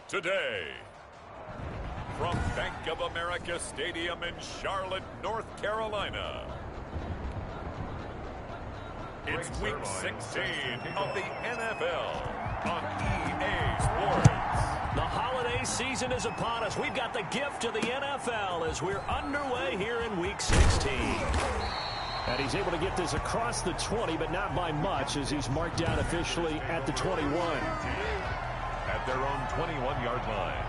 today. From Bank of America Stadium in Charlotte, North Carolina. It's Week 16 of the NFL on EA Sports. The holiday season is upon us. We've got the gift of the NFL as we're underway here in Week 16. And he's able to get this across the 20, but not by much, as he's marked down officially at the 21. At their own 21-yard line.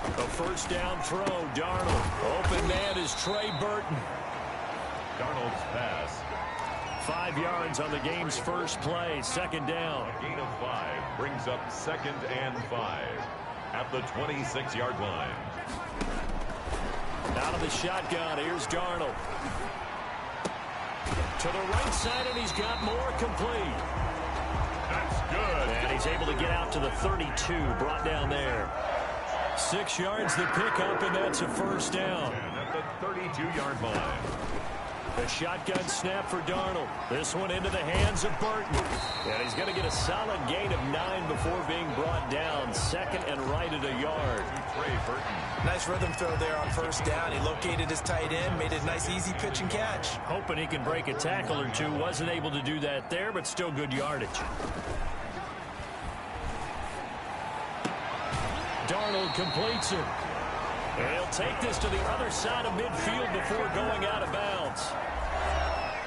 A first down throw, Darnold. Open man is Trey Burton. Darnold's pass. 5 yards on the game's first play, second down. A gain of 5 brings up 2nd and 5 at the 26-yard line. Out of the shotgun, here's Darnold. To the right side, and he's got more complete. That's good. And he's able to get out to the 32, brought down there. 6 yards the pickup, and that's a first down. And at the 32-yard line. The shotgun snap for Darnold. This one into the hands of Burton. And he's going to get a solid gain of 9 before being brought down. Second and right at a yard. Trey Burton. Nice rhythm throw there on first down. He located his tight end, made it a nice easy pitch and catch. Hoping he can break a tackle or two. Wasn't able to do that there, but still good yardage. Darnold completes it. And he'll take this to the other side of midfield before going out of bounds.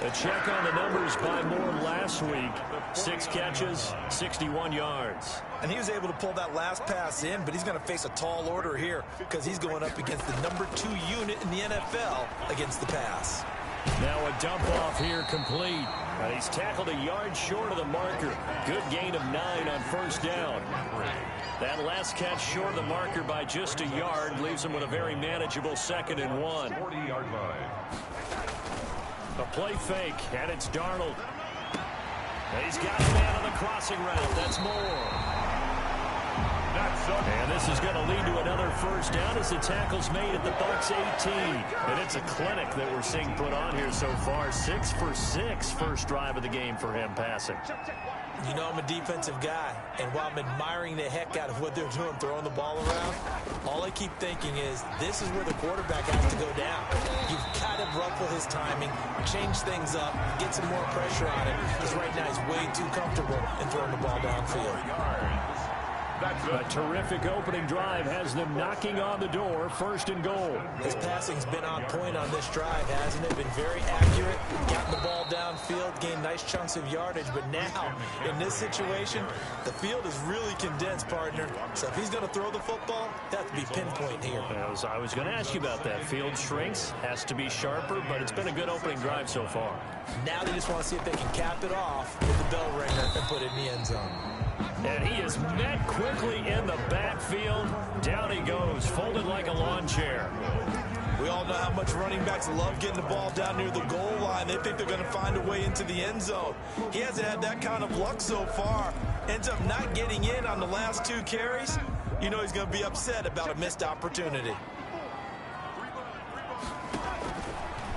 A check on the numbers by Moore last week. 6 catches, 61 yards. And he was able to pull that last pass in, but he's going to face a tall order here because he's going up against the number 2 unit in the NFL against the pass. Now a dump off here complete. And he's tackled a yard short of the marker. Good gain of 9 on first down. That last catch short of the marker by just a yard leaves him with a very manageable 2nd and 1. 40-yard line. A play fake, and it's Darnold. And he's got a man on the crossing route. That's Moore. And this is going to lead to another first down as the tackle's made at the Bucs 18. And it's a clinic that we're seeing put on here so far. 6 for 6 first drive of the game for him passing. You know I'm a defensive guy, and while I'm admiring the heck out of what they're doing, throwing the ball around, all I keep thinking is this is where the quarterback has to go down. You've got to ruffle his timing, change things up, get some more pressure on him, because right now he's way too comfortable in throwing the ball downfield. A terrific opening drive has them knocking on the door, 1st and goal. His passing's been on point on this drive, hasn't it? Been very accurate, gotten the ball downfield, gained nice chunks of yardage, but now, in this situation, the field is really condensed, partner. So if he's going to throw the football, that has to be pinpoint here. I was going to ask you about that. Field shrinks, has to be sharper, but it's been a good opening drive so far. Now they just want to see if they can cap it off with the bell ringer and put it in the end zone. And he is met quickly in the backfield. Down he goes, folded like a lawn chair. We all know how much running backs love getting the ball down near the goal line. They think they're going to find a way into the end zone. He hasn't had that kind of luck so far. Ends up not getting in on the last 2 carries. You know he's going to be upset about a missed opportunity.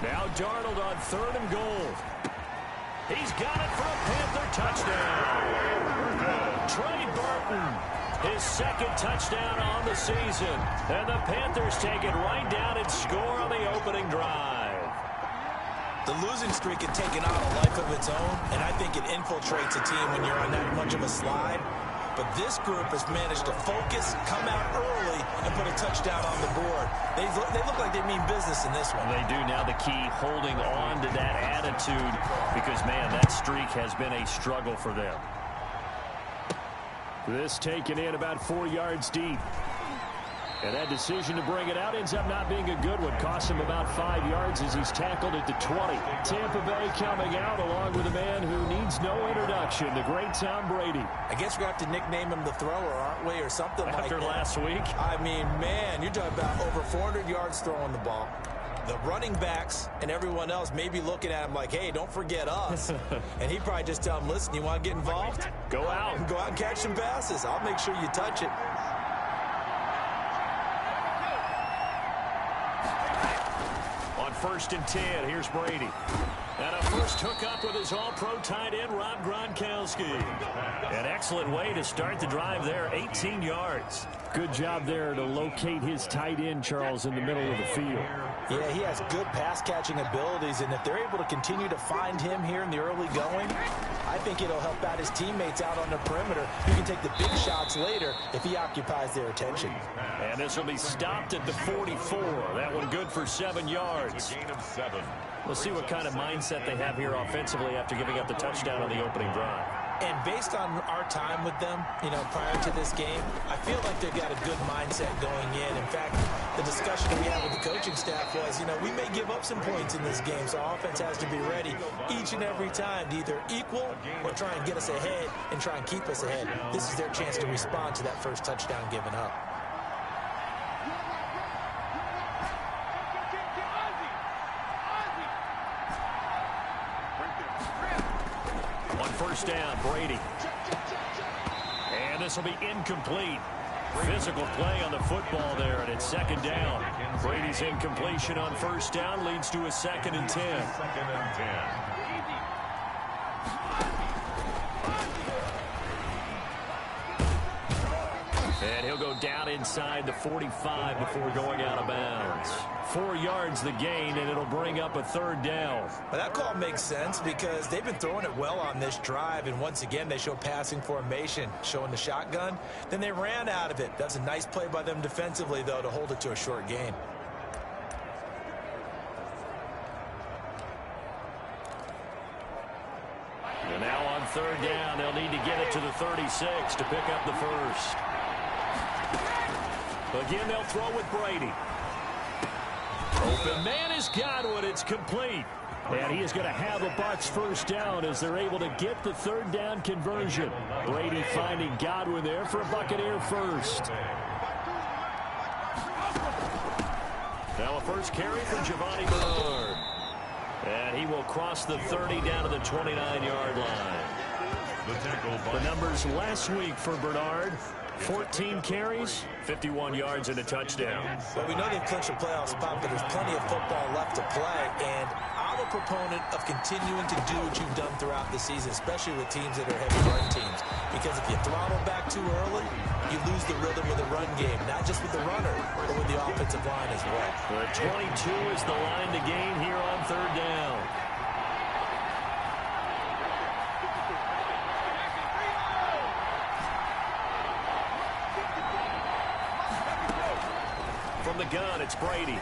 Now Darnold on 3rd and goal. He's got it for a Panther touchdown. Trey Burton, his 2nd touchdown on the season. And the Panthers take it right down and score on the opening drive. The losing streak had taken on a life of its own, and I think it infiltrates a team when you're on that much of a slide. But this group has managed to focus, come out early, and put a touchdown on the board. They look like they mean business in this one. They do. Now the key, holding on to that attitude, because, man, that streak has been a struggle for them. This taken in about 4 yards deep. And that decision to bring it out ends up not being a good one. Costs him about 5 yards as he's tackled at the 20. Tampa Bay coming out along with a man who needs no introduction, the great Tom Brady. I guess we're going to have to nickname him the thrower, aren't we, or something like that. After last week? I mean, man, you're talking about over 400 yards throwing the ball. The running backs and everyone else may be looking at him like, hey, don't forget us. And he'd probably just tell him, listen, you want to get involved? Go out. Go out and catch some passes. I'll make sure you touch it. 1st and 10. Here's Brady. And a first hookup with his all-pro tight end, Rob Gronkowski. An excellent way to start the drive there, 18 yards. Good job there to locate his tight end, Charles, in the middle of the field. Yeah, he has good pass-catching abilities, and if they're able to continue to find him here in the early going, I think it'll help out his teammates out on the perimeter. You can take the big shots later if he occupies their attention. And this will be stopped at the 44. That one good for 7 yards. Gain of 7. We'll see what kind of mindset they have here offensively after giving up the touchdown on the opening drive. And based on our time with them, prior to this game, I feel like they've got a good mindset going in. In fact, the discussion we had with the coaching staff was, we may give up some points in this game, so our offense has to be ready each and every time to either equal or try and get us ahead and try and keep us ahead. This is their chance to respond to that first touchdown given up. First down, Brady. And this will be incomplete. Physical play on the football there, and it's 2nd down. Brady's incompletion on 1st down leads to a 2nd and 10. 2nd and 10. And he'll go down inside the 45 before going out of bounds. 4 yards the gain, and it'll bring up a 3rd down. Well, that call makes sense because they've been throwing it well on this drive, and once again they show passing formation, showing the shotgun. Then they ran out of it. That's a nice play by them defensively, though, to hold it to a short gain. And now on 3rd down, they'll need to get it to the 36 to pick up the first. Again, they'll throw with Brady. Open man is Godwin. It's complete. And he is going to have a Bucs first down as they're able to get the 3rd down conversion. Brady finding Godwin there for a Buccaneer first. Now a first carry from Giovanni Bernard. And he will cross the 30 down to the 29-yard line. The numbers last week for Bernard. 14 carries, 51 yards, and a touchdown. Well, we know they've clinched a playoff spot, but there's plenty of football left to play. And I'm a proponent of continuing to do what you've done throughout the season, especially with teams that are heavy run teams. Because if you throttle back too early, you lose the rhythm with the run game, not just with the runner, but with the offensive line as well. The 22 is the line to gain here on 3rd down. From the gun, it's Brady.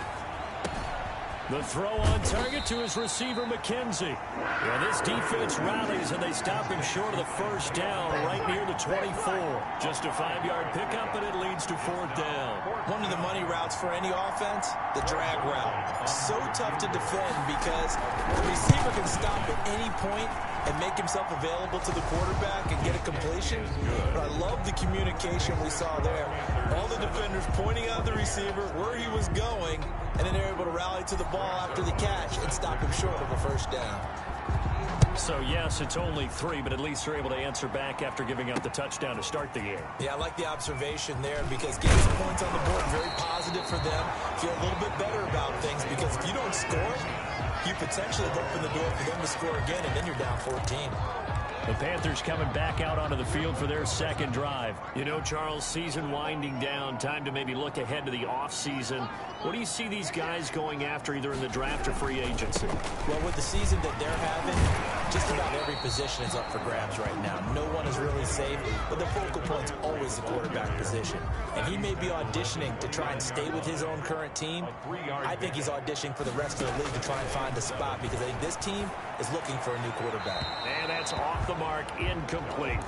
The throw on target to his receiver, McKenzie. Well, this defense rallies, and they stop him short of the first down right near the 24. Just a 5-yard pickup, and it leads to 4th down. One of the money routes for any offense, the drag route. So tough to defend because the receiver can stop at any point and make himself available to the quarterback and get a completion. But I love the communication we saw there. All the defenders pointing out the receiver, where he was going, and then they're able to rally to the ball after the catch and stop him short of a first down. So, yes, it's only 3, but at least they're able to answer back after giving up the touchdown to start the game. Yeah, I like the observation there because getting some points on the board, very positive for them. Feel a little bit better about things because if you don't score, you potentially have opened the door for them to score again, and then you're down 14. The Panthers coming back out onto the field for their 2nd drive. Charles, season winding down, time to maybe look ahead to the offseason. What do you see these guys going after either in the draft or free agency? Well, with the season that they're having, just about every position is up for grabs right now. No one is really safe, but the focal point's always the quarterback position. And he may be auditioning to try and stay with his own current team. I think he's auditioning for the rest of the league to try and find a spot because I think this team is looking for a new quarterback. And that's off the mark, incomplete.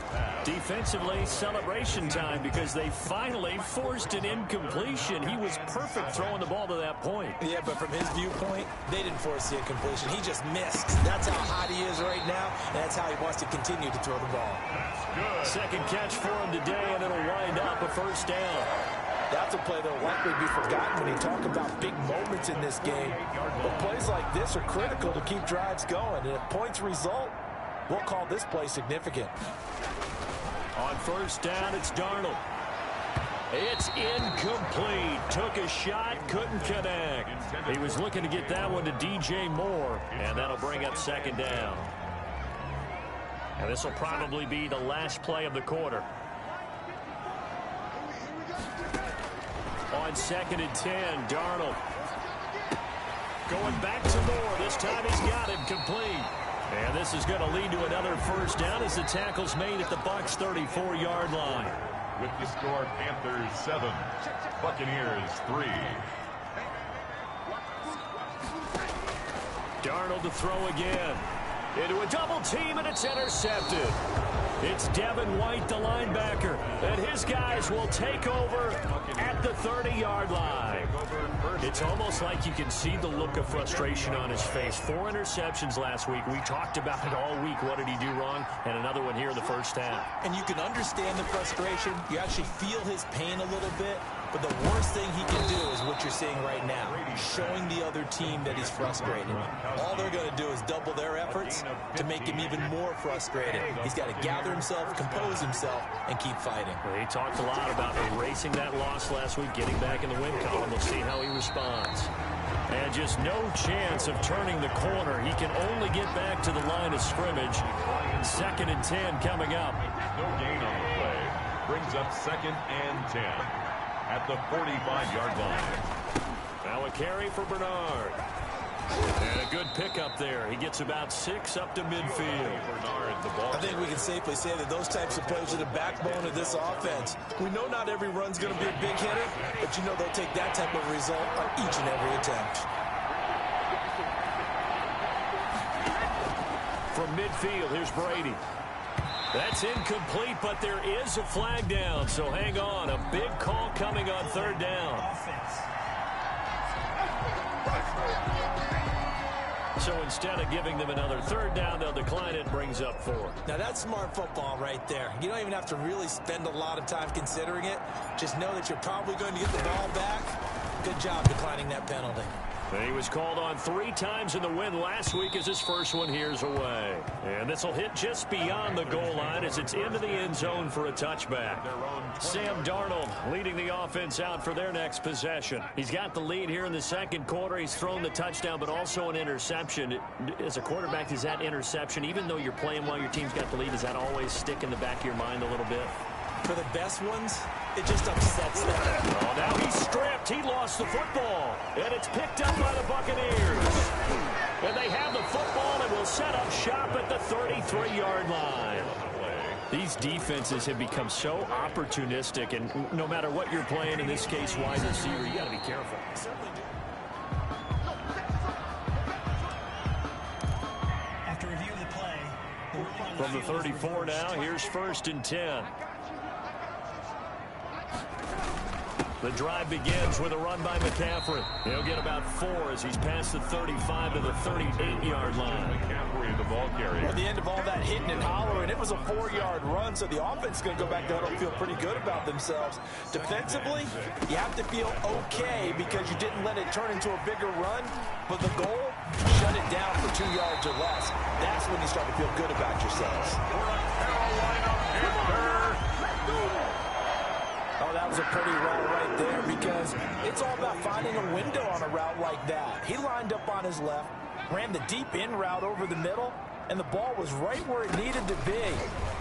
Defensively, celebration time because they finally forced an incompletion. He was perfect throwing the ball to that point. Yeah, but from his viewpoint, they didn't force the incompletion. He just missed. That's how hot he is right now, and that's how he wants to continue to throw the ball. 2nd catch for him today, and it'll wind up a first down. That's a play that will likely be forgotten when you talk about big moments in this game. But plays like this are critical to keep drives going, and if points result, we'll call this play significant. On 1st down, it's Darnold. It's incomplete. Took took a shot, couldn't connect. He was looking to get that one to DJ Moore, and that'll bring up second down. And this will probably be the last play of the quarter. On 2nd and 10, Darnold. Going back to Moore. This time he's got it complete. And this is going to lead to another first down as the tackle's made at the Bucs' 34-yard line. With the score, Panthers 7, Buccaneers 3. Darnold to throw again. Into a double team, and it's intercepted. It's Devin White, the linebacker, and his guys will take over at the 30-yard line. It's almost like you can see the look of frustration on his face. 4 interceptions last week. We talked about it all week. What did he do wrong? And another one here in the first half. And you can understand the frustration. You actually feel his pain a little bit. But the worst thing he can do is what you're seeing right now, showing the other team that he's frustrated. All they're going to do is double their efforts to make him even more frustrated. He's got to gather himself, compose himself, and keep fighting. Well, he talked a lot about erasing that loss last week, getting back in the win column. We'll see how he responds. And just no chance of turning the corner. He can only get back to the line of scrimmage. 2nd and 10 coming up. No gain on the play. Brings up 2nd and 10. At the 45-yard line. Now a carry for Bernard. And a good pickup there. He gets about 6 up to midfield. Bernard, the ball. I think we can safely say that those types of plays are the backbone of this offense. We know not every run's going to be a big hitter, but you know they'll take that type of result on each and every attempt. From midfield, here's Brady. That's incomplete, but there is a flag down, so hang on. A big call coming on 3rd down. So instead of giving them another 3rd down, they'll decline it, brings up 4. Now that's smart football right there. You don't even have to really spend a lot of time considering it. Just know that you're probably going to get the ball back. Good job declining that penalty. And he was called on 3 times in the win last week as his first one here's away. And this will hit just beyond the goal line as it's into the end zone for a touchback. Sam Darnold leading the offense out for their next possession. He's got the lead here in the 2nd quarter. He's thrown the touchdown, but also an interception. As a quarterback, does that interception, even though you're playing while your team's got the lead, does that always stick in the back of your mind a little bit? For the best ones, it just upsets them. Oh, now he's stripped. He lost the football. And it's picked up by the Buccaneers. And they have the football and will set up shop at the 33-yard line. These defenses have become so opportunistic, and no matter what you're playing, in this case, wide receiver, you got to be careful. After review of the play, from the 34 now, here's 1st and 10. The drive begins with a run by McCaffrey. He'll get about 4 as he's past the 35 to the 38-yard line. McCaffrey, the ball carrier. At the end of all that hitting and hollering, it was a 4-yard run, so the offense is going to go back there and feel pretty good about themselves. Defensively, you have to feel okay because you didn't let it turn into a bigger run, but the goal, shut it down for 2 yards or less. That's when you start to feel good about yourselves. Oh, that was a pretty route right there because it's all about finding a window on a route like that. He lined up on his left, ran the deep in route over the middle, and the ball was right where it needed to be.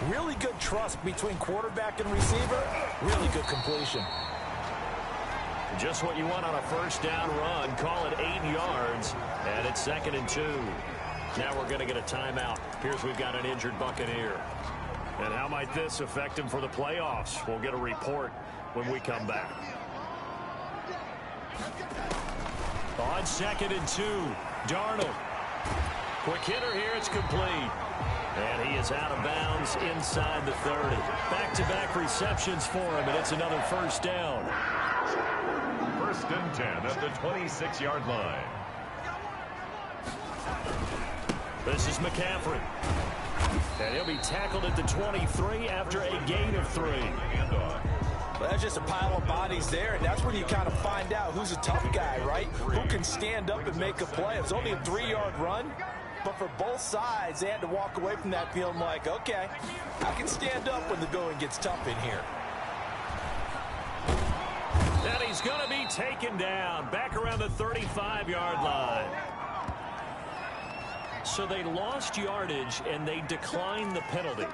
Really good trust between quarterback and receiver. Really good completion. Just what you want on a first down run. Call it 8 yards, and it's 2nd and 2. Now we're going to get a timeout. Here's we've got an injured Buccaneer. And how might this affect him for the playoffs? We'll get a report when we come back. On 2nd and 2, Darnold. Quick hitter here, it's complete. And he is out of bounds inside the 30. Back-to-back receptions for him, and it's another first down. 1st and 10 at the 26-yard line. This is McCaffrey. And he'll be tackled at the 23 after a gain of 3. Well, that's just a pile of bodies there, and that's when you kind of find out who's a tough guy, right? Who can stand up and make a play. It was only a 3-yard run, but for both sides, they had to walk away from that feeling like, okay, I can stand up when the going gets tough in here. And he's going to be taken down back around the 35-yard line. So they lost yardage, and they declined the penalty.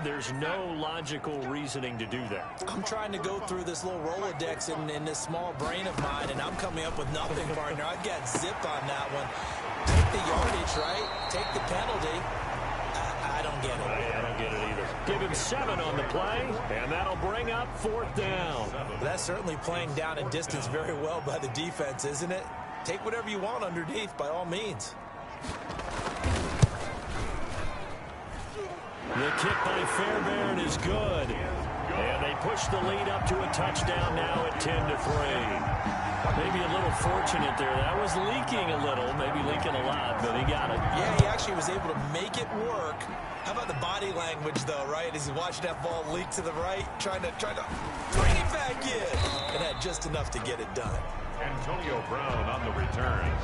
There's no logical reasoning to do that. I'm trying to go through this little Rolodex in this small brain of mine, and I'm coming up with nothing, partner. I've got zip on that one. Take the yardage, right? Take the penalty. I don't get it. I don't get it either. Give him 7 on the play, and that'll bring up 4th down. That's certainly playing down and distance very well by the defense, isn't it? Take whatever you want underneath, by all means. The kick by Fairbairn is good. And they push the lead up to a touchdown now at 10-3. Maybe a little fortunate there. That was leaking a little, maybe leaking a lot, but he got it. Yeah, he actually was able to make it work. How about the body language, though, right? As he watched that ball leak to the right, trying to bring it back in. And had just enough to get it done. Antonio Brown on the returns.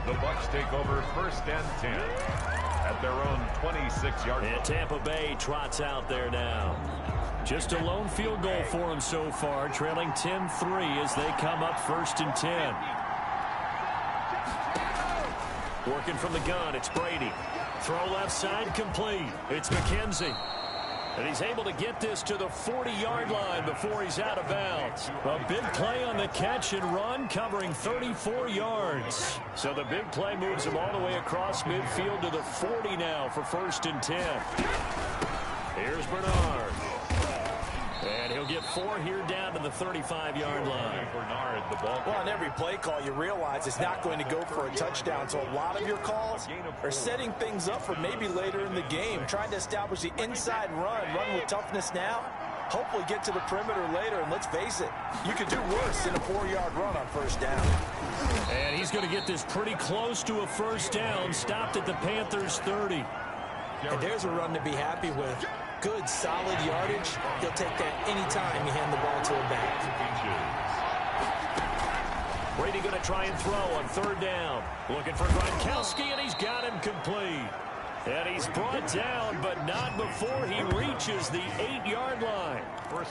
The Bucs take over 1st and 10 at their own 26-yard line. And Tampa Bay trots out there now. Just a lone field goal for them so far, trailing 10-3 as they come up 1st and 10. Working from the gun, it's Brady. Throw left side complete. It's McKenzie. And he's able to get this to the 40-yard line before he's out of bounds. A big play on the catch and run, covering 34 yards. So the big play moves him all the way across midfield to the 40 now for 1st and 10. Here's Bernard. And he'll get 4 here down to the 35-yard line. Bernard, the ball. Well, on every play call, you realize it's not going to go for a touchdown. So a lot of your calls are setting things up for maybe later in the game, trying to establish the inside run with toughness now, hopefully get to the perimeter later. And let's face it, you could do worse than a 4-yard run on 1st down. And he's going to get this pretty close to a 1st down, stopped at the Panthers' 30. And there's a run to be happy with. Good, solid yardage. He'll take that anytime you hand the ball to a back. Brady going to try and throw on 3rd down. Looking for Gronkowski, and he's got him complete. And he's brought down, but not before he reaches the 8-yard line.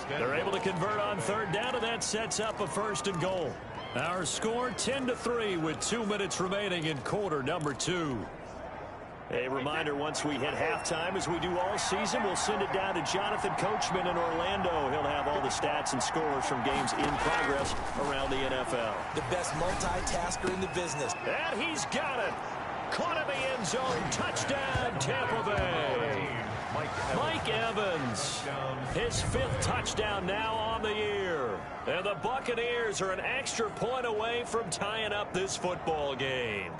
They're able to convert on 3rd down, and that sets up a 1st and goal. Our score 10-3 with 2 minutes remaining in quarter number 2. A reminder, once we hit halftime, as we do all season, we'll send it down to Jonathan Coachman in Orlando. He'll have all the stats and scores from games in progress around the NFL. The best multitasker in the business. And he's got it. Caught in the end zone. Touchdown, Tampa Bay. Mike Evans. His 5th touchdown now on the year. And the Buccaneers are an extra point away from tying up this football game.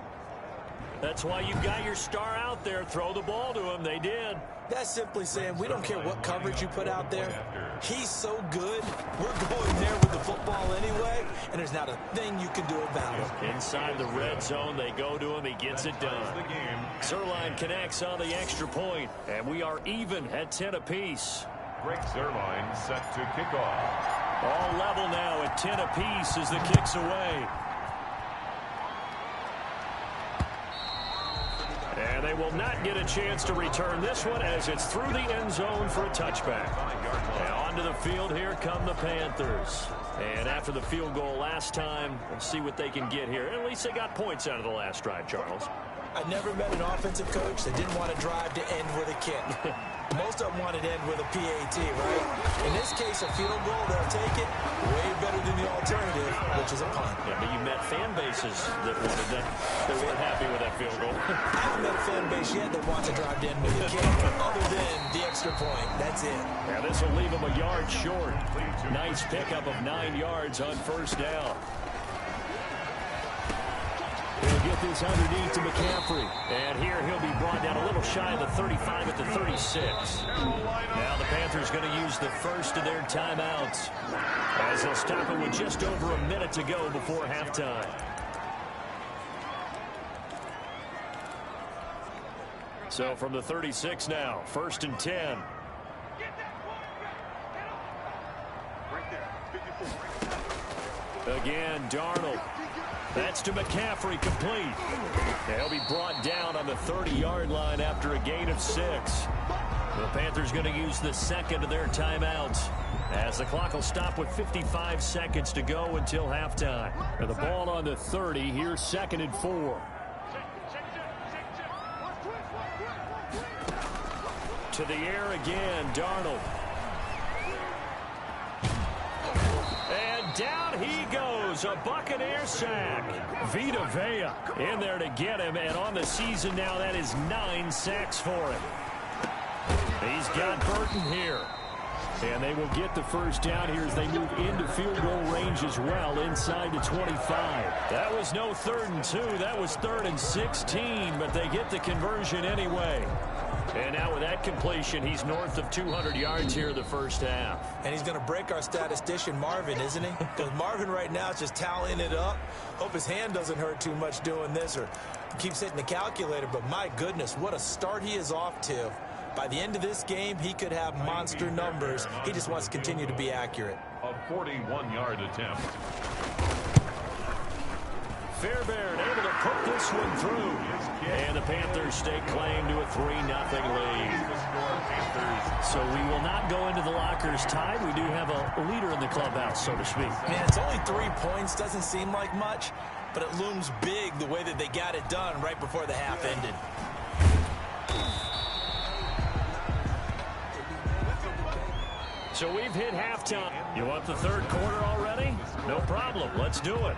That's why you got your star out there. Throw the ball to him. They did. That's simply saying we don't care what coverage you put out there. He's so good. We're going there with the football anyway, and there's not a thing you can do about it. Inside the red zone, they go to him. He gets it done. Zerline connects on the extra point, and we are even at 10 apiece. Greg Zerline set to kick off. All level now at 10 apiece as the kick's away. And they will not get a chance to return this one as it's through the end zone for a touchback. And onto the field, here come the Panthers. And after the field goal last time, we'll see what they can get here. At least they got points out of the last drive, Charles. I never met an offensive coach that didn't want to drive to end with a kick. Most of them wanted to end with a PAT, right? In this case, a field goal, they'll take it. Way better than the alternative, which is a punt. Yeah, but you met fan bases that wanted that. They weren't happy with that field goal. I haven't met a fan base yet that wants to drive to end with a kick, other than the extra point. That's it. Now this will leave them a yard short. Nice pickup of 9 yards on 1st down. He'll get this underneath to McCaffrey. And here he'll be brought down a little shy of the 35 at the 36. Now the Panthers going to use the first of their timeouts, as they'll stop it with just over a minute to go before halftime. So from the 36 now, 1st and 10. Again, Darnold. That's to McCaffrey, complete. They'll be brought down on the 30-yard line after a gain of 6. The Panthers going to use the second of their timeouts. As the clock will stop with 55 seconds to go until halftime. And the ball on the 30. Here's 2nd and 4. To the air again, Darnold. And down he goes, a Buccaneer sack. Vita Vea in there to get him, and on the season now, that is 9 sacks for him. He's got Burton here. And they will get the first down here as they move into field goal range as well, inside the 25. That was no 3rd and 2. That was 3rd and 16, but they get the conversion anyway. And now with that completion, he's north of 200 yards here in the first half. And he's going to break our statistician, Marvin, isn't he? Because Marvin right now is just tallying it up. Hope his hand doesn't hurt too much doing this or keeps hitting the calculator. But my goodness, what a start he is off to. By the end of this game, he could have monster numbers. He just wants to continue to be accurate. A 41-yard attempt. Fairbairn able to put this one through. And the Panthers stake claim to a 3-0 lead. So we will not go into the lockers tied. We do have a leader in the clubhouse, so to speak. Man, it's only 3 points. Doesn't seem like much, but it looms big the way that they got it done right before the half ended. So we've hit halftime. You want the 3rd quarter already? No problem. Let's do it.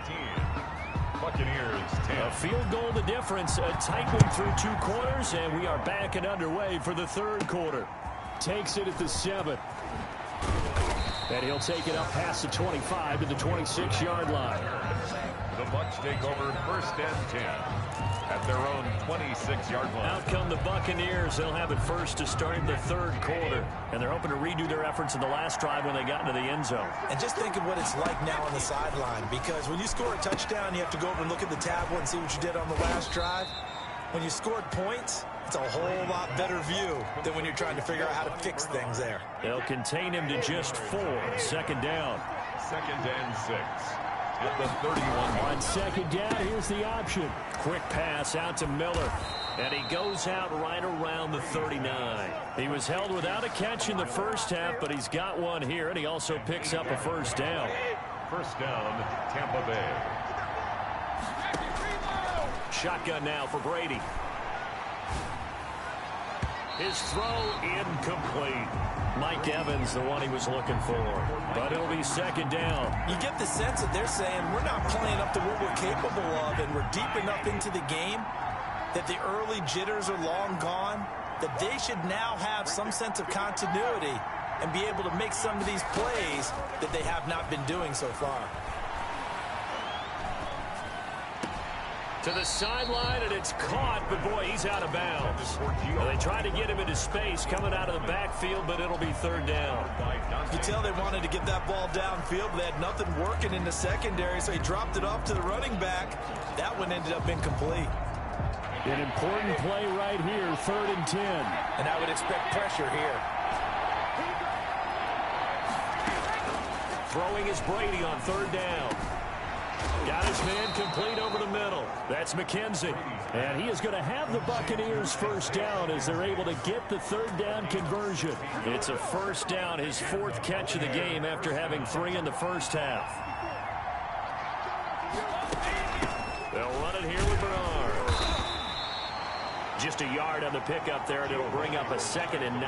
Buccaneers 10. A field goal the difference. A tight one through 2 quarters, and we are back and underway for the 3rd quarter. Takes it at the 7. And he'll take it up past the 25 to the 26-yard line. The Bucs take over 1st and 10 at their own 26-yard line. Out come the Buccaneers. They'll have it first to start the 3rd quarter. And they're hoping to redo their efforts in the last drive when they got into the end zone. And just think of what it's like now on the sideline, because when you score a touchdown, you have to go over and look at the tablet and see what you did on the last drive. When you scored points, it's a whole lot better view than when you're trying to figure out how to fix things there. They'll contain him to just 4. 2nd down. 2nd and 6. At the 31. On 2nd down, here's the option. Quick pass out to Miller. And he goes out right around the 39. He was held without a catch in the first half, but he's got one here, and he also picks up a 1st down. 1st down, Tampa Bay. Shotgun now for Brady. His throw incomplete. Mike Evans, the one he was looking for. But it'll be 2nd down. You get the sense that they're saying we're not playing up to what we're capable of, and we're deep enough into the game that the early jitters are long gone, that they should now have some sense of continuity and be able to make some of these plays that they have not been doing so far. To the sideline, and it's caught, but boy, he's out of bounds. Well, they tried to get him into space coming out of the backfield, but it'll be 3rd down. You tell they wanted to get that ball downfield, but they had nothing working in the secondary, so he dropped it off to the running back. That one ended up incomplete. An important play right here, 3rd and 10. And I would expect pressure here. Throwing is Brady on 3rd down. Got his man complete over the middle. That's McKenzie. And he is going to have the Buccaneers 1st down as they're able to get the 3rd down conversion. It's a 1st down, his 4th catch of the game after having 3 in the first half. They'll run it here with Bernard. Just a yard on the pickup there, and it'll bring up a 2nd and 9.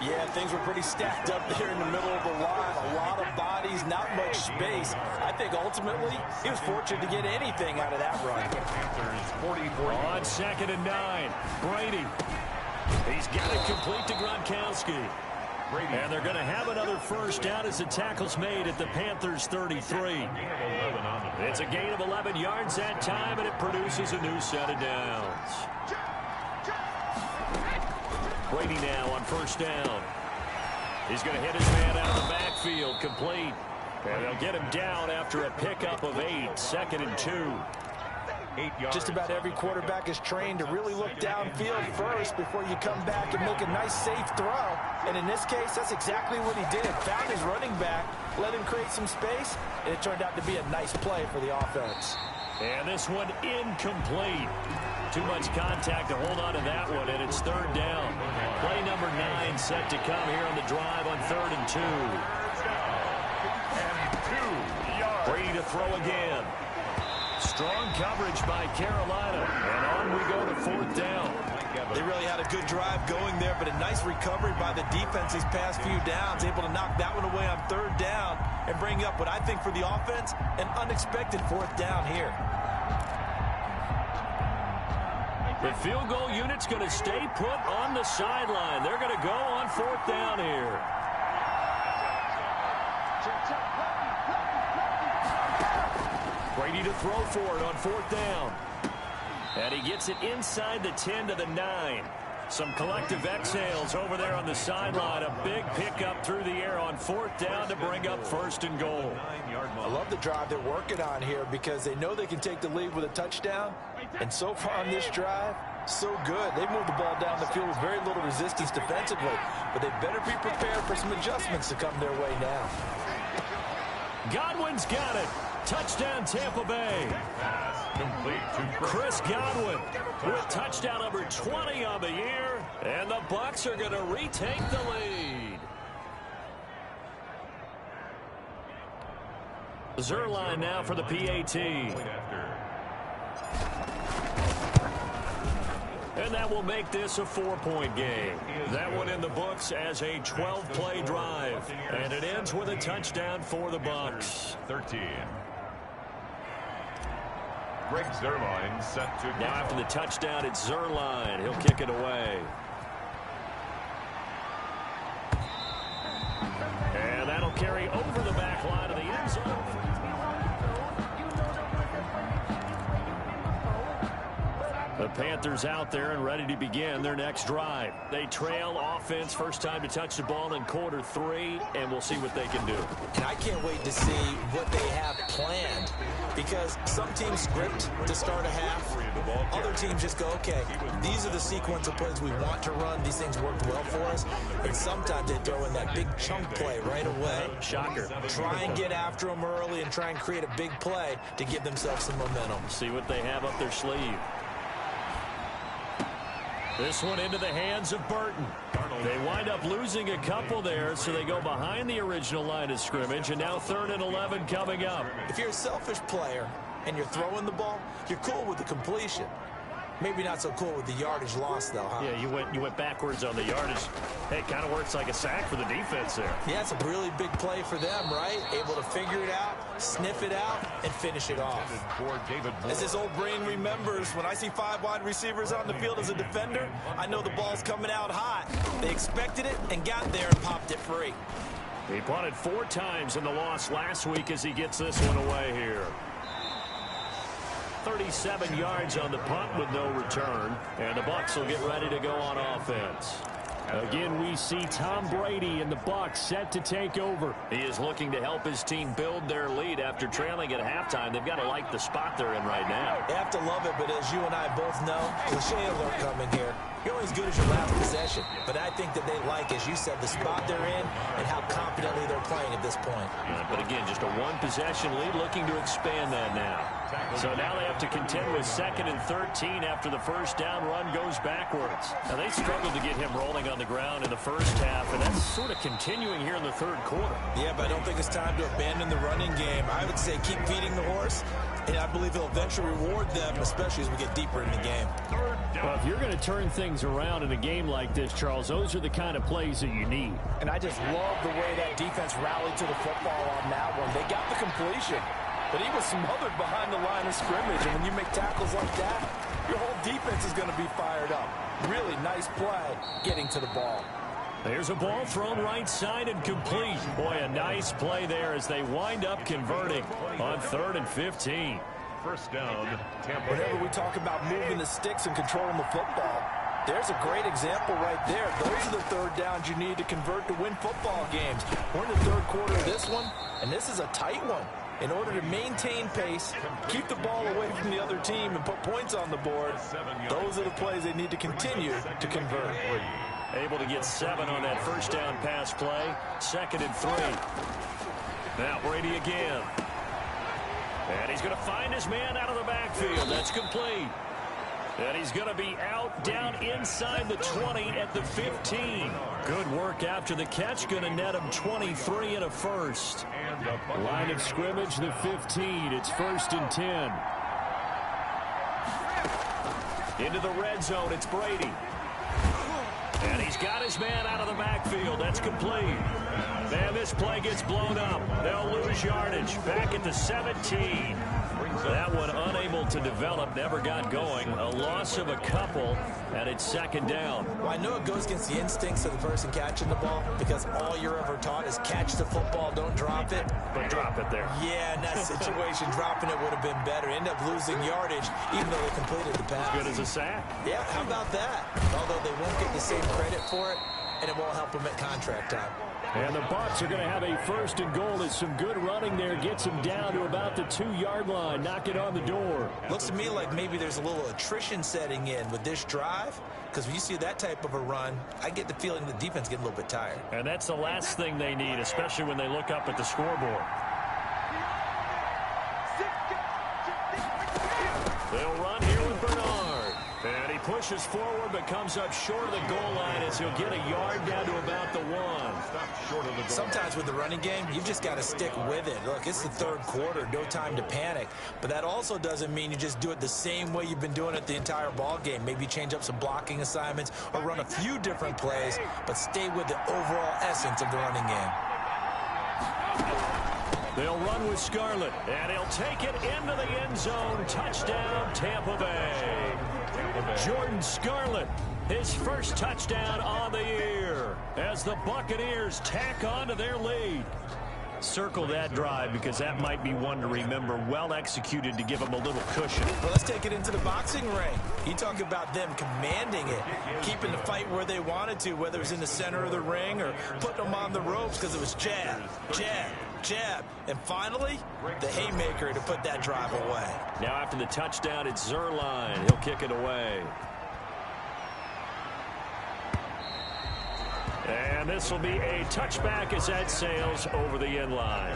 Yeah, things were pretty stacked up there in the middle of the line. A lot of bodies, not much space. I think ultimately he was fortunate to get anything out of that run. On 2nd and 9, Brady. He's got it complete to Gronkowski. And they're going to have another 1st down as the tackle's made at the Panthers' 33. It's a gain of 11 yards that time, and it produces a new set of downs. Brady now on 1st down. He's going to hit his man out of the backfield, complete. And they'll get him down after a pickup of 8, 2nd and 2. Just about every quarterback is trained to really look downfield first before you come back and make a nice, safe throw. And in this case, that's exactly what he did. Found his running back, let him create some space, and it turned out to be a nice play for the offense. And this one incomplete. Too much contact to hold on to that one, and it's 3rd down. Play number 9 set to come here on the drive on 3rd and 2. throw again. Strong coverage by Carolina. And on we go to 4th down. They really had a good drive going there, but a nice recovery by the defense these past few downs, able to knock that one away on 3rd down and bring up what I think for the offense, an unexpected 4th down here. The field goal unit's going to stay put on the sideline. They're going to go on 4th down here. Brady to throw for it on 4th down. And he gets it inside the 10 to the 9. Some collective exhales over there on the sideline. A big pickup through the air on 4th down to bring up 1st and goal. I love the drive they're working on here because they know they can take the lead with a touchdown. And so far on this drive, so good. They moved the ball down the field with very little resistance defensively. But they better be prepared for some adjustments to come their way now. Godwin's got it. Touchdown, Tampa Bay. Chris Godwin with touchdown number 20 on the year. And the Bucs are going to retake the lead. Zerline now for the PAT. And that will make this a 4-point game. That one in the books as a 12-play drive. And it ends with a touchdown for the Bucs. 13. Greg Zerline set to now after the touchdown, it's Zerline. He'll kick it away. And that'll carry over the back line of the end zone. The Panthers out there and ready to begin their next drive. They trail offense, first time to touch the ball in quarter 3, and we'll see what they can do. And I can't wait to see what they have planned, because some teams script to start a half. Other teams just go, okay, these are the sequence of plays we want to run. These things worked well for us. And sometimes they throw in that big chunk play right away. Shocker. Try and get after them early and try and create a big play to give themselves some momentum. See what they have up their sleeve. This one into the hands of Burton. They wind up losing a couple there, so they go behind the original line of scrimmage, and now 3rd and 11 coming up. If you're a selfish player and you're throwing the ball, you're cool with the completion. Maybe not so cool with the yardage loss, though, huh? Yeah, you went backwards on the yardage. Hey, it kind of works like a sack for the defense there. Yeah, it's a really big play for them, right? Able to figure it out, sniff it out, and finish it off. As his old brain remembers, when I see 5 wide receivers on the field as a defender, I know the ball's coming out hot. They expected it and got there and popped it free. He punted 4 times in the loss last week as he gets this one away here. 37 yards on the punt with no return, and the Bucs will get ready to go on offense. Again, we see Tom Brady and the Bucs set to take over. He is looking to help his team build their lead after trailing at halftime. They've got to like the spot they're in right now. They have to love it, but as you and I both know, cliche alert coming here. You're only as good as your last possession. But I think that they like, as you said, the spot they're in and how confidently they're playing at this point. But again, just a 1-possession lead, looking to expand that now. So now they have to contend with 2nd and 13 after the first down run goes backwards. Now they struggled to get him rolling on the ground in the first half, and that's sort of continuing here in the 3rd quarter. Yeah, but I don't think it's time to abandon the running game. I would say keep feeding the horse, and I believe he'll eventually reward them, especially as we get deeper in the game. Well, if you're going to turn things around in a game like this, Charles, those are the kind of plays that you need. And I just love the way that defense rallied to the football on that one. They got the completion, but he was smothered behind the line of scrimmage. And when you make tackles like that, your whole defense is going to be fired up. Really nice play getting to the ball. There's a ball thrown right side and complete. Boy, a nice play there as they wind up converting on 3rd and 15. First down, Tampa. Whenever we talk about moving the sticks and controlling the football, there's a great example right there. Those are the 3rd downs you need to convert to win football games. We're in the 3rd quarter of this one, and this is a tight one. In order to maintain pace, keep the ball away from the other team, and put points on the board, those are the plays they need to continue to convert. Able to get 7 on that first down pass play. 2nd and 3. Now Brady again. And he's going to find his man out of the backfield. That's complete. And he's going to be out down inside the 20 at the 15. Good work after the catch. Going to net him 23 and a first. Line of scrimmage, the 15. It's 1st and 10. Into the red zone, it's Brady. And he's got his man out of the backfield. That's complete. And this play gets blown up. They'll lose yardage. Back at the 17. That one unable to develop, never got going. A loss of a couple, and it's 2nd down. Well, I know it goes against the instincts of the person catching the ball because all you're ever taught is catch the football, don't drop it. But drop it there. Yeah, in that situation, dropping it would have been better. End up losing yardage, even though they completed the pass. Good as a sack. Yeah, how about that? Although they won't get the same credit for it, and it won't help them at contract time. And the Bucs are going to have a 1st and goal as some good running there gets him down to about the 2-yard line. Knock it on the door. Looks to me like maybe there's a little attrition setting in with this drive, because when you see that type of a run, I get the feeling the defense getting a little bit tired. And that's the last thing they need, especially when they look up at the scoreboard. They'll run here with Bernard. And he pushes forward but comes up short of the goal line as he'll get a yard down to about the 1. Sometimes with the running game, you've just got to stick with it. Look, it's the 3rd quarter, no time to panic. But that also doesn't mean you just do it the same way you've been doing it the entire ball game. Maybe change up some blocking assignments or run a few different plays, but stay with the overall essence of the running game. They'll run with Scarlett, and he'll take it into the end zone. Touchdown, Tampa Bay. Jordan Scarlett, his first touchdown on the year as the Buccaneers tack on to their lead. Circle that drive because that might be one to remember. Well executed to give them a little cushion. Well, let's take it into the boxing ring. You talk about them commanding it, keeping the fight where they wanted to, whether it was in the center of the ring or putting them on the ropes because it was jab, jab, jab. And finally, the haymaker to put that drive away. Now after the touchdown, it's Zerline. He'll kick it away. And this will be a touchback as that sails over the end line.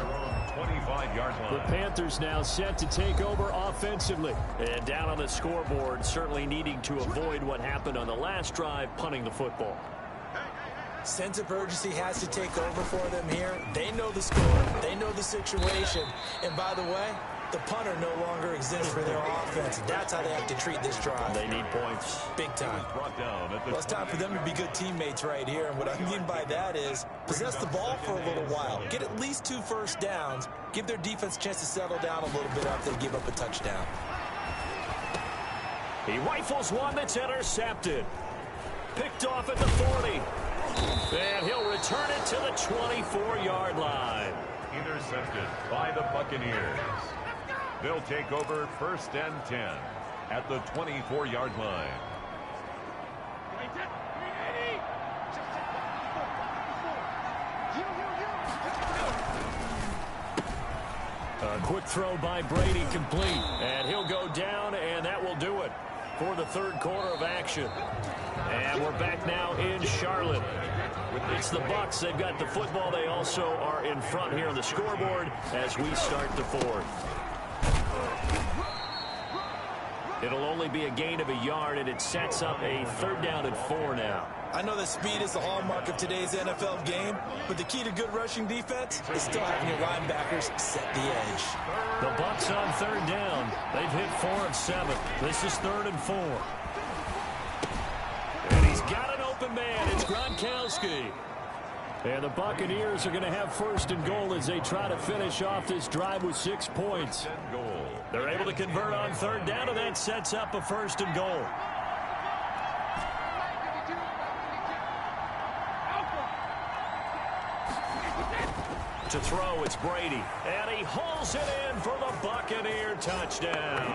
25-yard line. The Panthers now set to take over offensively. And down on the scoreboard, certainly needing to avoid what happened on the last drive, punting the football. Sense of urgency has to take over for them here. They know the score. They know the situation. And by the way, the punter no longer exists for their offense. That's how they have to treat this drive. They need points. Big time. Well, it's time for them to be good teammates right here. And what I mean by that is possess the ball for a little while. Get at least 2 first downs. Give their defense a chance to settle down a little bit after they give up a touchdown. He rifles one that's intercepted. Picked off at the 40. And he'll return it to the 24-yard line. Intercepted by the Buccaneers. They'll take over 1st and 10 at the 24-yard line. A quick throw by Brady, complete. And he'll go down, and that will do it for the 3rd quarter of action. And we're back now in Charlotte. It's the Bucs. They've got the football. They also are in front here on the scoreboard as we start the 4th. It'll only be a gain of a yard, and it sets up a 3rd down and 4 now. I know that speed is the hallmark of today's NFL game, but the key to good rushing defense is still having your linebackers set the edge. The Bucs on 3rd down. They've hit 4 of 7. This is 3rd and 4. And he's got an open man. It's Gronkowski. And the Buccaneers are going to have 1st and goal as they try to finish off this drive with 6 points. They're able to convert on 3rd down, and that sets up a 1st and goal. To throw, it's Brady. And he hauls it in for the Buccaneer touchdown.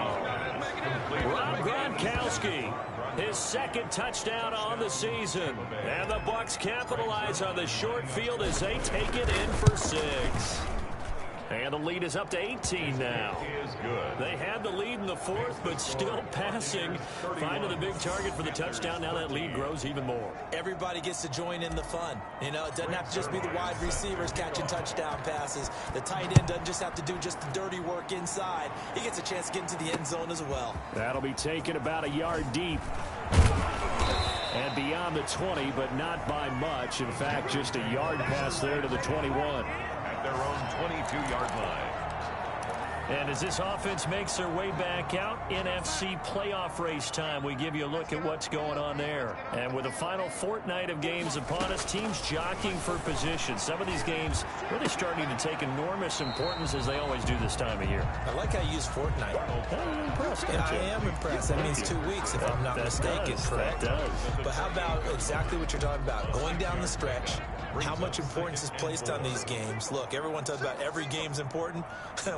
Rob Gronkowski, his 2nd touchdown on the season. And the Bucs capitalize on the short field as they take it in for 6. And the lead is up to 18 now. Is good. They had the lead in the fourth, but still passing. Finding the big target for the touchdown. Now that lead grows even more. Everybody gets to join in the fun. You know, it doesn't have to just be the wide receivers catching touchdown passes. The tight end doesn't just have to do just the dirty work inside. He gets a chance to get into the end zone as well. That'll be taken about a yard deep. And beyond the 20, but not by much. In fact, just a yard pass there to the 21. At their own 22-yard line. And as this offense makes their way back out, NFC playoff race time, we give you a look at what's going on there. And with the final fortnight of games upon us, teams jockeying for position. Some of these games really starting to take enormous importance as they always do this time of year. I like how you use fortnight. I'm impressed, Yeah, I am impressed. That means 2 weeks, if I'm not mistaken, correct? That does. But how about exactly what you're talking about? Going down the stretch, how much importance is placed on these games? Look, everyone talks about every game's important.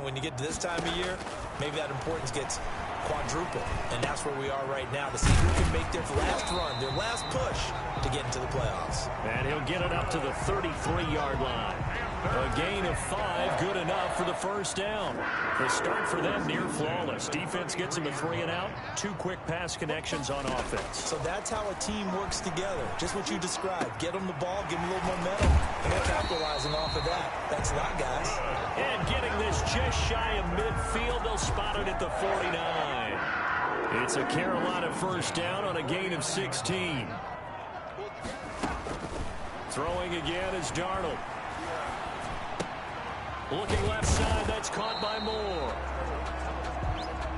When you get to this time of year, maybe that importance gets quadruple. And that's where we are right now to see who can make their last run, their last push to get into the playoffs. And he'll get it up to the 33-yard line. A gain of 5, good enough for the first down. The start for them near flawless. Defense gets them a 3 and out. 2 quick pass connections on offense. So that's how a team works together. Just what you described. Get them the ball, give them a little momentum, and they're capitalizing off of that. Thanks a lot, guys. And getting this just shy of midfield, they'll spot it at the 49. It's a Carolina first down on a gain of 16. Throwing again is Darnold. Looking left side, that's caught by Moore.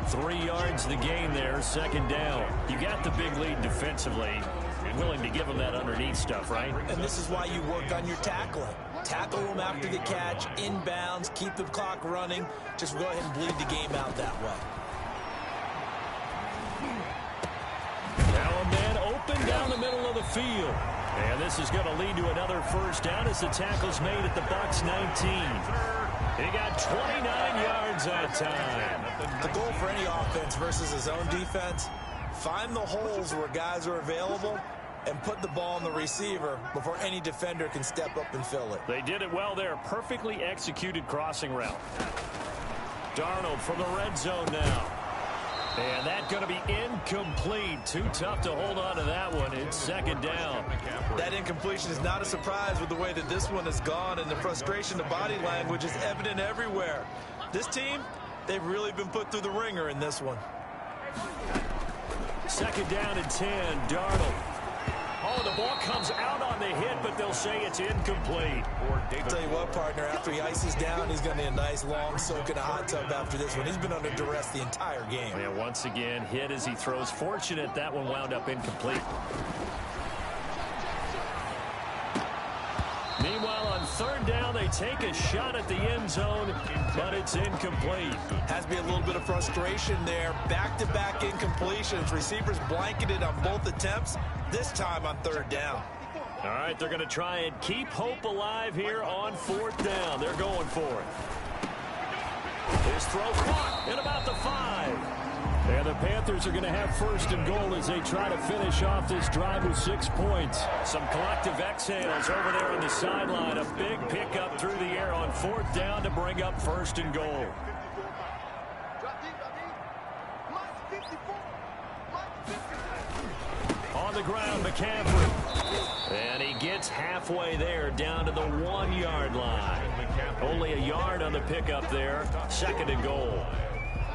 3 yards the gain there, second down. You got the big lead defensively. You're willing to give them that underneath stuff, right? And this is why you work on your tackling. Tackle them after the catch, inbounds, keep the clock running. Just go ahead and bleed the game out that way. Now a man open down the middle of the field. And this is going to lead to another first down as the tackle's made at the Bucs 19. He got 29 yards that time. The goal for any offense versus his own defense, find the holes where guys are available and put the ball on the receiver before any defender can step up and fill it. They did it well there. Perfectly executed crossing route. Darnold from the red zone now. And that's going to be incomplete. Too tough to hold on to that one. It's second down. That incompletion is not a surprise with the way that this one has gone, and the frustration, the body language is evident everywhere. This team, they've really been put through the ringer in this one. Second down and 10, Darnold. Oh, the ball comes out on the hit, but they'll say it's incomplete. I'll tell you what, partner, after he ices down, he's going to need a nice long soak in a hot tub after this one. He's been under duress the entire game. Yeah, once again, hit as he throws. Fortunate that one wound up incomplete. Meanwhile, on third down, they take a shot at the end zone, but it's incomplete. Has to be a little bit of frustration there. Back-to-back incompletions. Receivers blanketed on both attempts, this time on third down. All right, they're going to try and keep hope alive here on fourth down. They're going for it. His throw caught at about the 5. And the Panthers are going to have first and goal as they try to finish off this drive with 6 points. Some collective exhales over there on the sideline. A big pickup through the air on fourth down to bring up first and goal. On the ground, McCaffrey. And he gets halfway there down to the 1 yard line. Only a yard on the pickup there. Second and goal.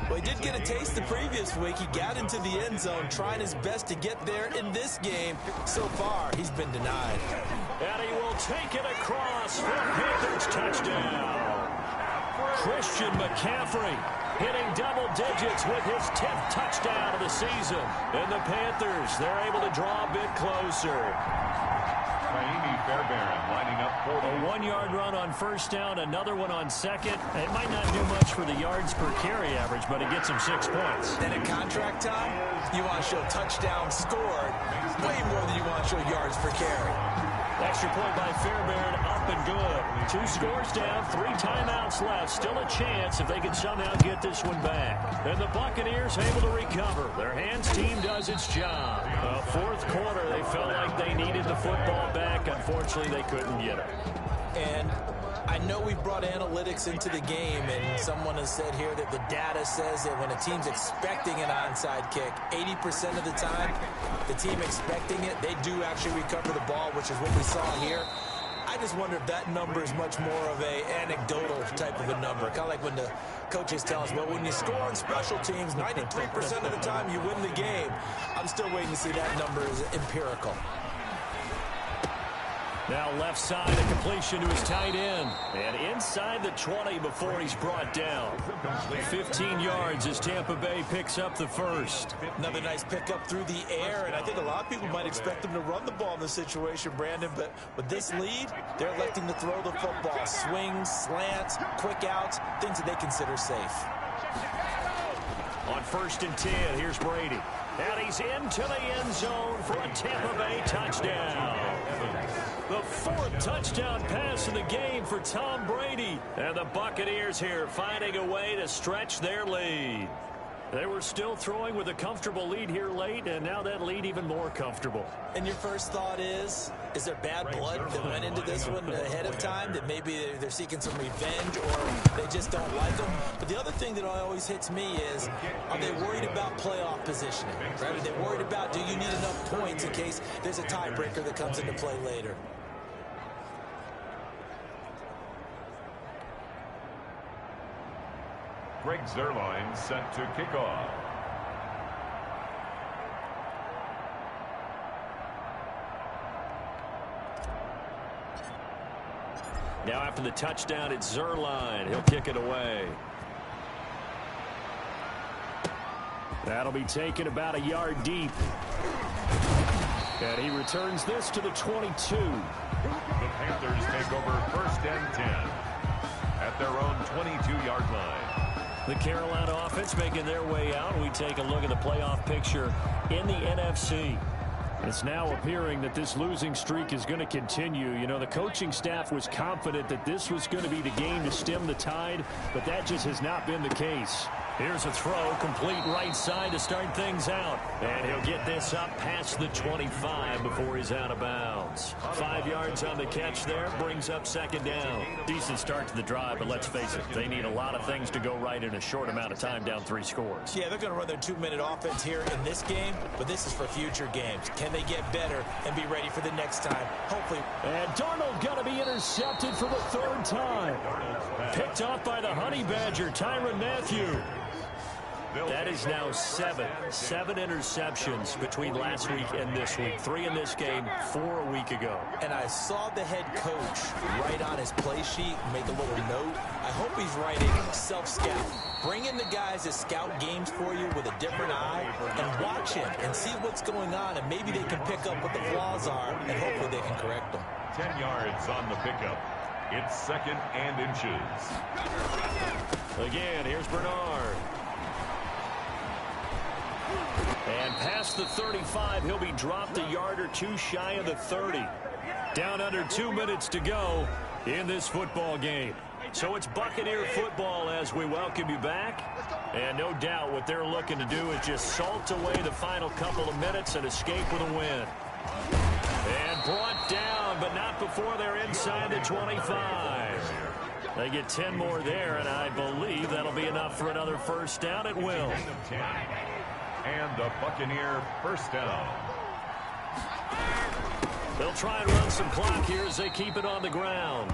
Well, he did get a taste the previous week. He got into the end zone, trying his best to get there in this game. So far, he's been denied. And he will take it across for a Panthers touchdown. Christian McCaffrey hitting double digits with his 10th touchdown of the season. And the Panthers, they're able to draw a bit closer. Fairbairn lining up for A 1 yard run on first down, another one on second. It might not do much for the yards per carry average, but it gets him 6 points. Then at contract time, you want to show touchdowns scored way more than you want to show yards per carry. Extra point by Fairbairn, up and good. 2 scores down, 3 timeouts left. Still a chance if they can somehow get this one back. And the Buccaneers able to recover. Their hands team does its job. Fourth quarter, they felt like they needed the football back. Unfortunately, they couldn't get it. And I know we brought analytics into the game, and someone has said here that the data says that when a team's expecting an onside kick, 80% of the time, the team expecting it, they do actually recover the ball, which is what we saw here. I just wonder if that number is much more of a anecdotal type of a number. Kind of like when the coaches tell us, well, when you score on special teams, 93% of the time you win the game. I'm still waiting to see that number is empirical. Now left side, a completion to his tight end. And inside the 20 before he's brought down. 15 yards as Tampa Bay picks up the first. Another nice pickup through the air, and I think a lot of people might expect them to run the ball in this situation, Brandon, but with this lead, they're electing to throw the football. Swings, slants, quick outs, things that they consider safe. On 1st and 10, here's Brady. And he's into the end zone for a Tampa Bay touchdown. The 4th touchdown pass of the game for Tom Brady. And the Buccaneers here finding a way to stretch their lead. They were still throwing with a comfortable lead here late, and now that lead even more comfortable. And your first thought is there bad blood that went into this one ahead of time, that maybe they're seeking some revenge or they just don't like them? But the other thing that always hits me is, are they worried about playoff positioning? Right? Are they worried about, do you need enough points in case there's a tiebreaker that comes into play later? Greg Zuerlein set to kick off. Now after the touchdown, it's Zuerlein. He'll kick it away. That'll be taken about a yard deep. And he returns this to the 22. The Panthers take over 1st and 10 at their own 22-yard line. The Carolina offense making their way out. We take a look at the playoff picture in the NFC. It's now appearing that this losing streak is going to continue. You know, the coaching staff was confident that this was going to be the game to stem the tide, but that just has not been the case. Here's a throw, complete right side to start things out. And he'll get this up past the 25 before he's out of bounds. 5 yards on the catch there, brings up 2nd down. Decent start to the drive, but let's face it, they need a lot of things to go right in a short amount of time, down 3 scores. Yeah, they're going to run their 2-minute offense here in this game, but this is for future games. Can they get better and be ready for the next time? Hopefully. And Darnold going to be intercepted for the 3rd time. Picked off by the Honey Badger, Tyrann Mathieu. That is now 7 interceptions between last week and this week. 3 in this game, 4 a week ago. And I saw the head coach write on his play sheet, make a little note. I hope he's writing self-scout. Bring in the guys that scout games for you with a different eye and watch him and see what's going on, and maybe they can pick up what the flaws are, and hopefully they can correct them. 10 yards on the pickup. It's 2nd and inches. Again, here's Bernard. And past the 35, he'll be dropped a yard or 2 shy of the 30. Down under 2 minutes to go in this football game. So it's Buccaneer football as we welcome you back. And no doubt what they're looking to do is just salt away the final couple of minutes and escape with a win. And brought down, but not before they're inside the 25. They get 10 more there, and I believe that'll be enough for another 1st down. It will. And the Buccaneer 1st down. They'll try and run some clock here as they keep it on the ground.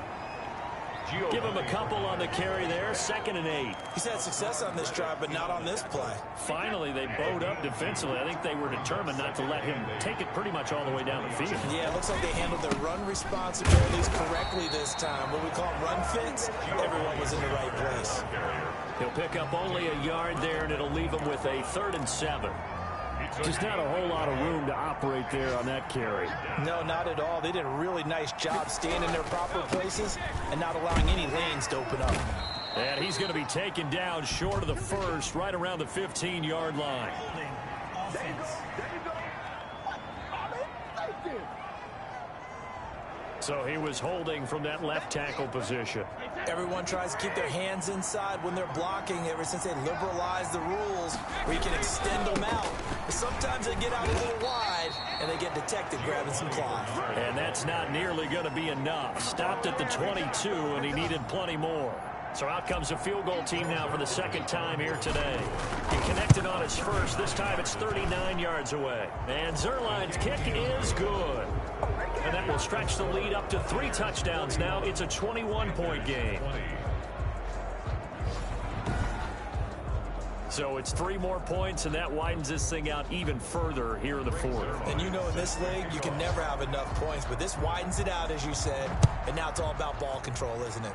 Give him a couple on the carry there. 2nd and 8. He's had success on this drive, but not on this play. Finally, they bowed up defensively. I think they were determined not to let him take it pretty much all the way down the field. Yeah, it looks like they handled their run responsibilities correctly this time. What we call run fits, everyone was in the right place. He'll pick up only a yard there, and it'll leave him with a 3rd and 7. Just not a whole lot of room to operate there on that carry. No, not at all. They did a really nice job staying in their proper places and not allowing any lanes to open up. And he's going to be taken down short of the 1st, right around the 15-yard line. So he was holding from that left tackle position. Everyone tries to keep their hands inside when they're blocking ever since they liberalized the rules where you can extend them out. But sometimes they get out a little wide, and they get detected grabbing some cloth. And that's not nearly going to be enough. Stopped at the 22, and he needed plenty more. So out comes a field goal team now for the second time here today. He connected on his first. This time it's 39 yards away. And Zerline's kick is good. And that will stretch the lead up to 3 touchdowns now. It's a 21-point game. So it's 3 more points, and that widens this thing out even further here in the fourth. And you know in this league, you can never have enough points, but this widens it out, as you said. And now it's all about ball control, isn't it?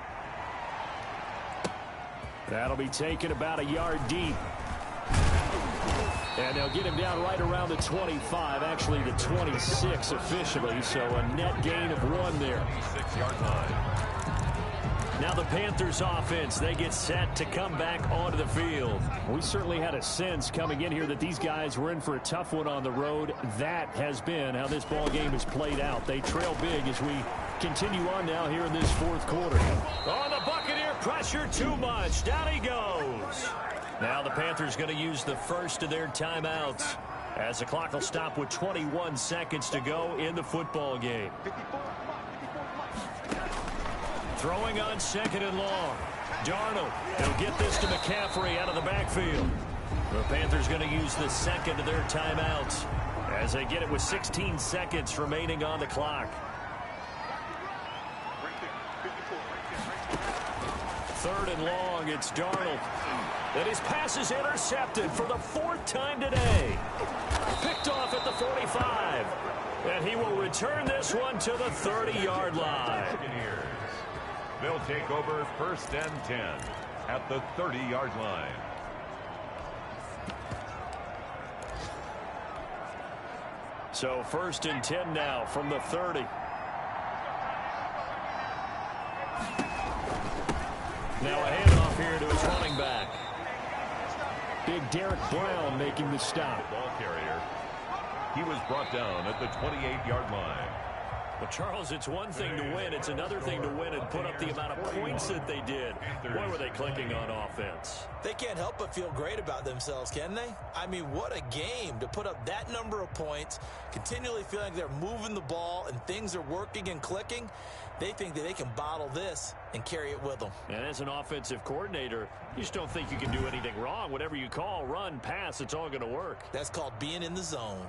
That'll be taken about a yard deep. And they'll get him down right around the 25, actually the 26 officially, so a net gain of 1 there. 6-yard line. Now the Panthers offense, they get set to come back onto the field. We certainly had a sense coming in here that these guys were in for a tough one on the road. That has been how this ball game has played out. They trail big as we continue on now here in this fourth quarter. Oh, the Buccaneer pressure too much. Down he goes. Now the Panthers going to use the first of their timeouts as the clock will stop with 21 seconds to go in the football game. Throwing on 2nd and long. Darnold, he'll get this to McCaffrey out of the backfield. The Panthers going to use the second of their timeouts as they get it with 16 seconds remaining on the clock. 3rd and long, it's Darnold. And his pass is intercepted for the 4th time today. Picked off at the 45. And he will return this one to the 30-yard line. They'll take over 1st and 10 at the 30-yard line. So 1st and 10 now from the 30. Now a handoff here to his running back. Big Derek Brown making the stop. Ball carrier. He was brought down at the 28-yard line. Well, Charles, it's one thing to win. It's another thing to win and put up the amount of points that they did. Boy, were they clicking on offense. They can't help but feel great about themselves, can they? I mean, what a game to put up that number of points, continually feeling like they're moving the ball and things are working and clicking. They think that they can bottle this and carry it with them. And as an offensive coordinator, you just don't think you can do anything wrong. Whatever you call, run, pass, it's all going to work. That's called being in the zone.